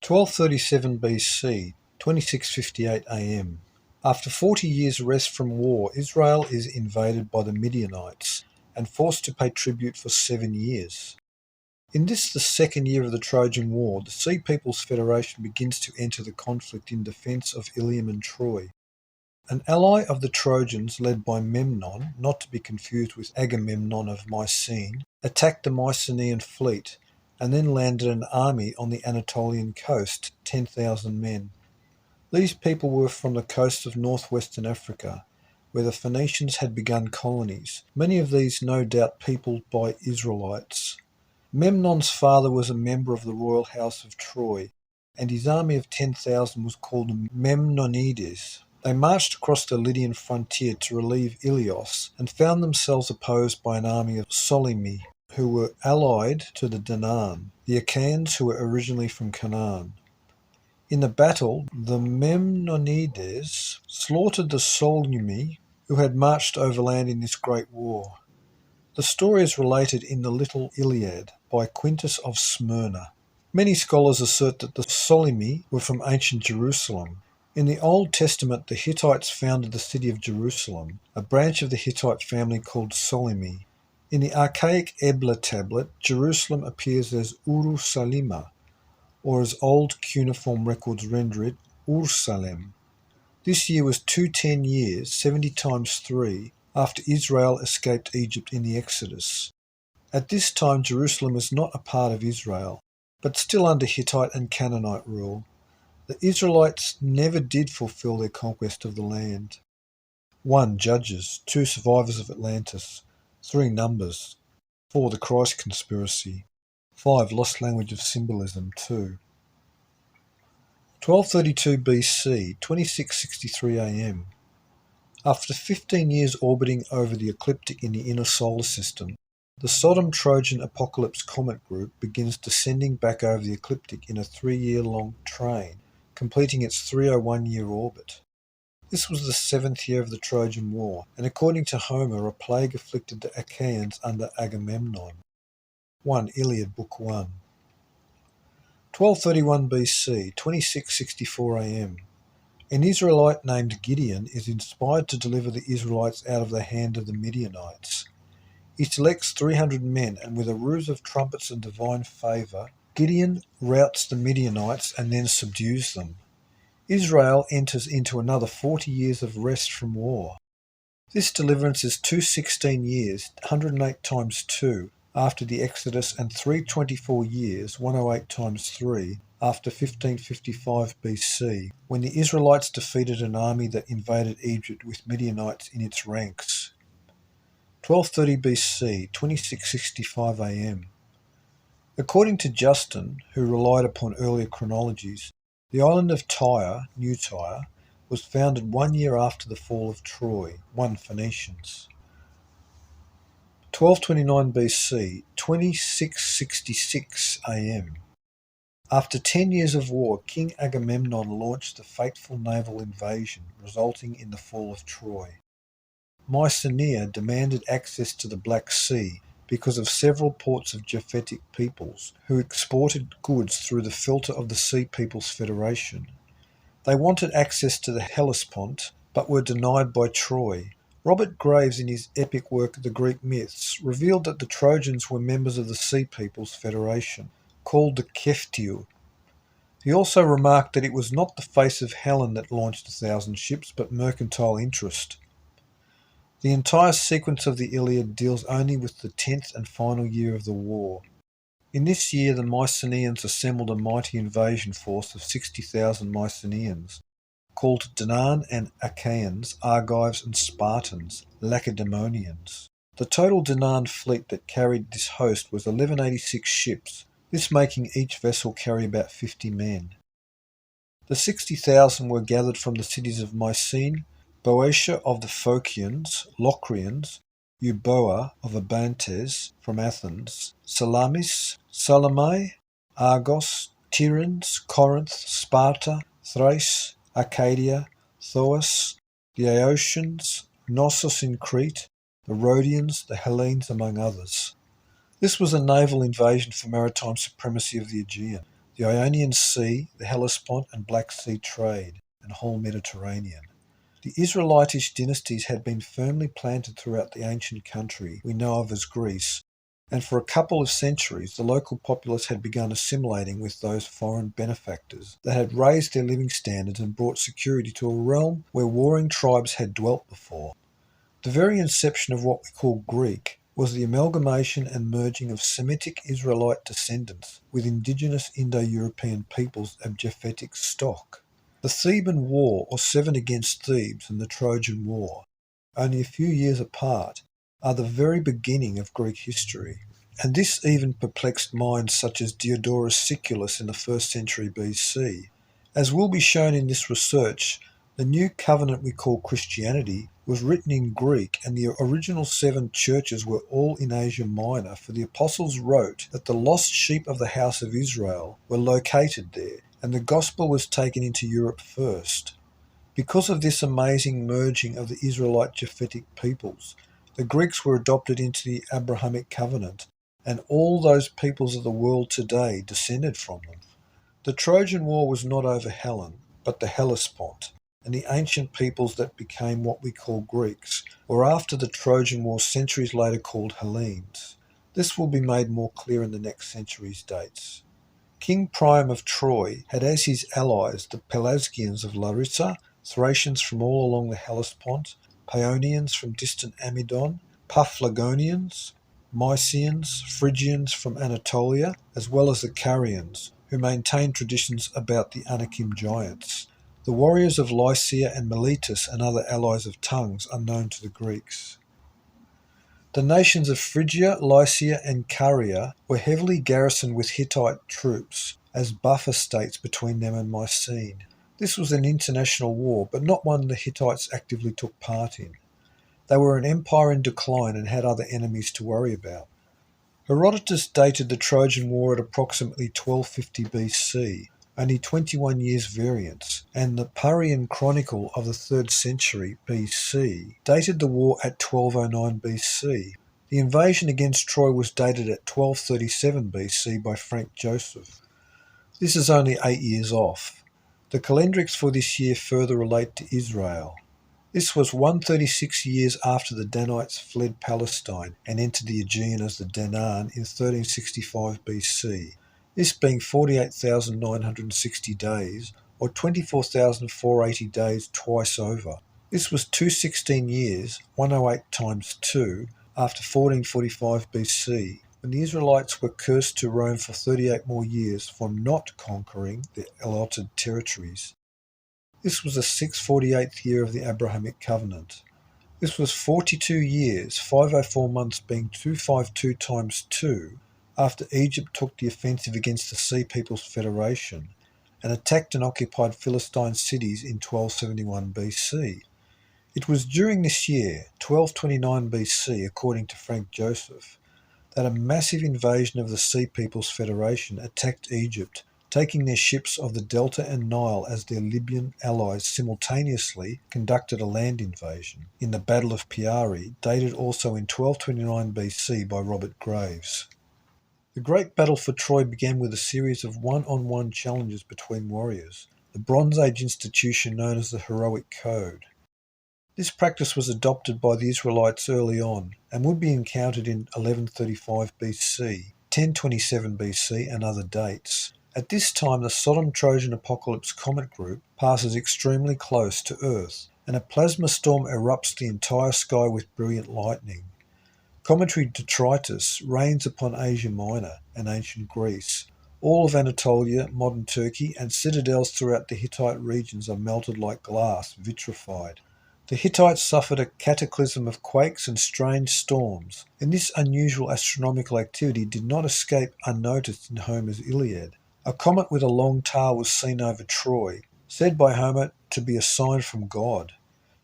1237 BC, 2658 AM. After 40 years' rest from war, Israel is invaded by the Midianites and forced to pay tribute for 7 years. In this, the second year of the Trojan War, the Sea Peoples Federation begins to enter the conflict in defence of Ilium and Troy. An ally of the Trojans, led by Memnon, not to be confused with Agamemnon of Mycenaean, attacked the Mycenaean fleet and then landed an army on the Anatolian coast, 10,000 men. These people were from the coast of northwestern Africa, where the Phoenicians had begun colonies, many of these no doubt peopled by Israelites. Memnon's father was a member of the royal house of Troy, and his army of 10,000 was called Memnonides. They marched across the Lydian frontier to relieve Ilios and found themselves opposed by an army of Ptolemyi, who were allied to the Danaan, the Achaeans who were originally from Canaan. In the battle, the Memnonides slaughtered the Ptolemyi, who had marched overland in this great war. The story is related in the Little Iliad by Quintus of Smyrna. Many scholars assert that the Ptolemyi were from ancient Jerusalem. In the Old Testament, the Hittites founded the city of Jerusalem, a branch of the Hittite family called Ptolemyi. In the archaic Ebla tablet, Jerusalem appears as Uru-Salima, or as old cuneiform records render it, Ur-Salem. This year was 210 years, 70 times 3, after Israel escaped Egypt in the Exodus. At this time, Jerusalem was not a part of Israel, but still under Hittite and Canaanite rule. The Israelites never did fulfill their conquest of the land. 1. Judges. 2. Survivors of Atlantis. 3. Numbers. 4. The Christ Conspiracy. 5. Lost Language of Symbolism. 2. 1232 BC, 2663 AM. After 15 years orbiting over the ecliptic in the inner solar system, the Sodom-Trojan Apocalypse Comet group begins descending back over the ecliptic in a 3-year-long train, completing its 301-year orbit. This was the 7th year of the Trojan War, and according to Homer, a plague afflicted the Achaeans under Agamemnon. 1. Iliad, Book 1. 1231 BC, 2664 AM. An Israelite named Gideon is inspired to deliver the Israelites out of the hand of the Midianites. He selects 300 men, and with a ruse of trumpets and divine favour, Gideon routs the Midianites and then subdues them. Israel enters into another 40 years of rest from war. This deliverance is 216 years, 108 times 2, after the Exodus, and 324 years, 108 times 3, after 1555 BC, when the Israelites defeated an army that invaded Egypt with Midianites in its ranks. 1230 BC, 2665 AM. According to Justin, who relied upon earlier chronologies, the island of Tyre, New Tyre, was founded 1 year after the fall of Troy, 1 Phoenicians. 1229 BC, 2666 AM. After 10 years of war, King Agamemnon launched the fateful naval invasion, resulting in the fall of Troy. Mycenaean demanded access to the Black Sea because of several ports of Japhetic peoples who exported goods through the filter of the Sea Peoples Federation. They wanted access to the Hellespont, but were denied by Troy. Robert Graves, in his epic work The Greek Myths, revealed that the Trojans were members of the Sea Peoples Federation, called the Keftiu. He also remarked that it was not the face of Helen that launched 1,000 ships, but mercantile interest. The entire sequence of the Iliad deals only with the 10th and final year of the war. In this year, the Mycenaeans assembled a mighty invasion force of 60,000 Mycenaeans, called Danaan and Achaeans, Argives and Spartans, Lacedaemonians. The total Danaan fleet that carried this host was 1186 ships, this making each vessel carry about 50 men. The 60,000 were gathered from the cities of Mycenae, Boeotia of the Phocians, Locrians, Euboea of Abantes from Athens, Salamis, Salome, Argos, Tiryns, Corinth, Sparta, Thrace, Arcadia, Thoas, the Aeocians, Knossos in Crete, the Rhodians, the Hellenes, among others. This was a naval invasion for maritime supremacy of the Aegean. the Ionian Sea, the Hellespont and Black Sea trade, and whole Mediterranean. The Israelitish dynasties had been firmly planted throughout the ancient country we know of as Greece, and for a couple of centuries the local populace had begun assimilating with those foreign benefactors that had raised their living standards and brought security to a realm where warring tribes had dwelt before. The very inception of what we call Greek was the amalgamation and merging of Semitic Israelite descendants with indigenous Indo-European peoples of Japhetic stock. The Theban War, or Seven Against Thebes, and the Trojan War, only a few years apart, are the very beginning of Greek history, and this even perplexed minds such as Diodorus Siculus in the 1st century BC. As will be shown in this research, the new covenant we call Christianity was written in Greek, and the original 7 churches were all in Asia Minor, for the apostles wrote that the lost sheep of the house of Israel were located there, and the gospel was taken into Europe first. Because of this amazing merging of the Israelite Japhetic peoples, the Greeks were adopted into the Abrahamic covenant, and all those peoples of the world today descended from them. The Trojan War was not over Helen, but the Hellespont, and the ancient peoples that became what we call Greeks were after the Trojan War centuries later called Hellenes. This will be made more clear in the next century's dates. King Priam of Troy had as his allies the Pelasgians of Larissa, Thracians from all along the Hellespont, Paeonians from distant Amydon, Paphlagonians, Mycenaeans, Phrygians from Anatolia, as well as the Carians, who maintained traditions about the Anakim giants. The warriors of Lycia and Miletus and other allies of tongues unknown to the Greeks. The nations of Phrygia, Lycia and Caria were heavily garrisoned with Hittite troops as buffer states between them and Mycenaean. This was an international war, but not one the Hittites actively took part in. They were an empire in decline and had other enemies to worry about. Herodotus dated the Trojan War at approximately 1250 BC, only 21 years variance, and the Parian Chronicle of the 3rd century BC dated the war at 1209 BC. The invasion against Troy was dated at 1237 BC by Frank Joseph. This is only 8 years off. The calendrics for this year further relate to Israel. This was 136 years after the Danites fled Palestine and entered the Aegean as the Danaan in 1365 BC, this being 48,960 days, or 24,480 days twice over. This was 216 years, 108 times 2, after 1445 BC, when the Israelites were cursed to roam for 38 more years for not conquering the allotted territories. This was the 648th year of the Abrahamic covenant. This was 42 years, 504 months being 252 times 2, after Egypt took the offensive against the Sea People's Federation and attacked and occupied Philistine cities in 1271 BC. It was during this year, 1229 BC, according to Frank Joseph, that a massive invasion of the Sea People's Federation attacked Egypt, taking their ships of the Delta and Nile as their Libyan allies simultaneously conducted a land invasion in the Battle of Piari, dated also in 1229 BC by Robert Graves. The Great Battle for Troy began with a series of one-on-one challenges between warriors, the Bronze Age institution known as the Heroic Code. This practice was adopted by the Israelites early on and would be encountered in 1135 BC, 1027 BC and other dates. At this time, the Sodom-Trojan Apocalypse comet group passes extremely close to Earth, and a plasma storm erupts the entire sky with brilliant lightning. Cometary detritus rains upon Asia Minor and ancient Greece. All of Anatolia, modern Turkey, and citadels throughout the Hittite regions are melted like glass, vitrified. The Hittites suffered a cataclysm of quakes and strange storms, and this unusual astronomical activity did not escape unnoticed in Homer's Iliad. A comet with a long tail was seen over Troy, said by Homer to be a sign from God.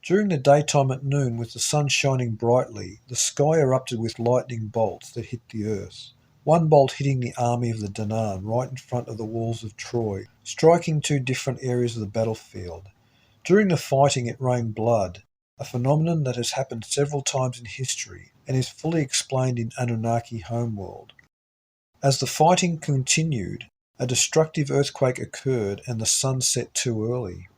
During the daytime at noon, with the sun shining brightly, the sky erupted with lightning bolts that hit the earth. One bolt hitting the army of the Danaan right in front of the walls of Troy, striking 2 different areas of the battlefield. During the fighting it rained blood, a phenomenon that has happened several times in history and is fully explained in Anunnaki Homeworld. As the fighting continued, A destructive earthquake occurred and the sun set too early.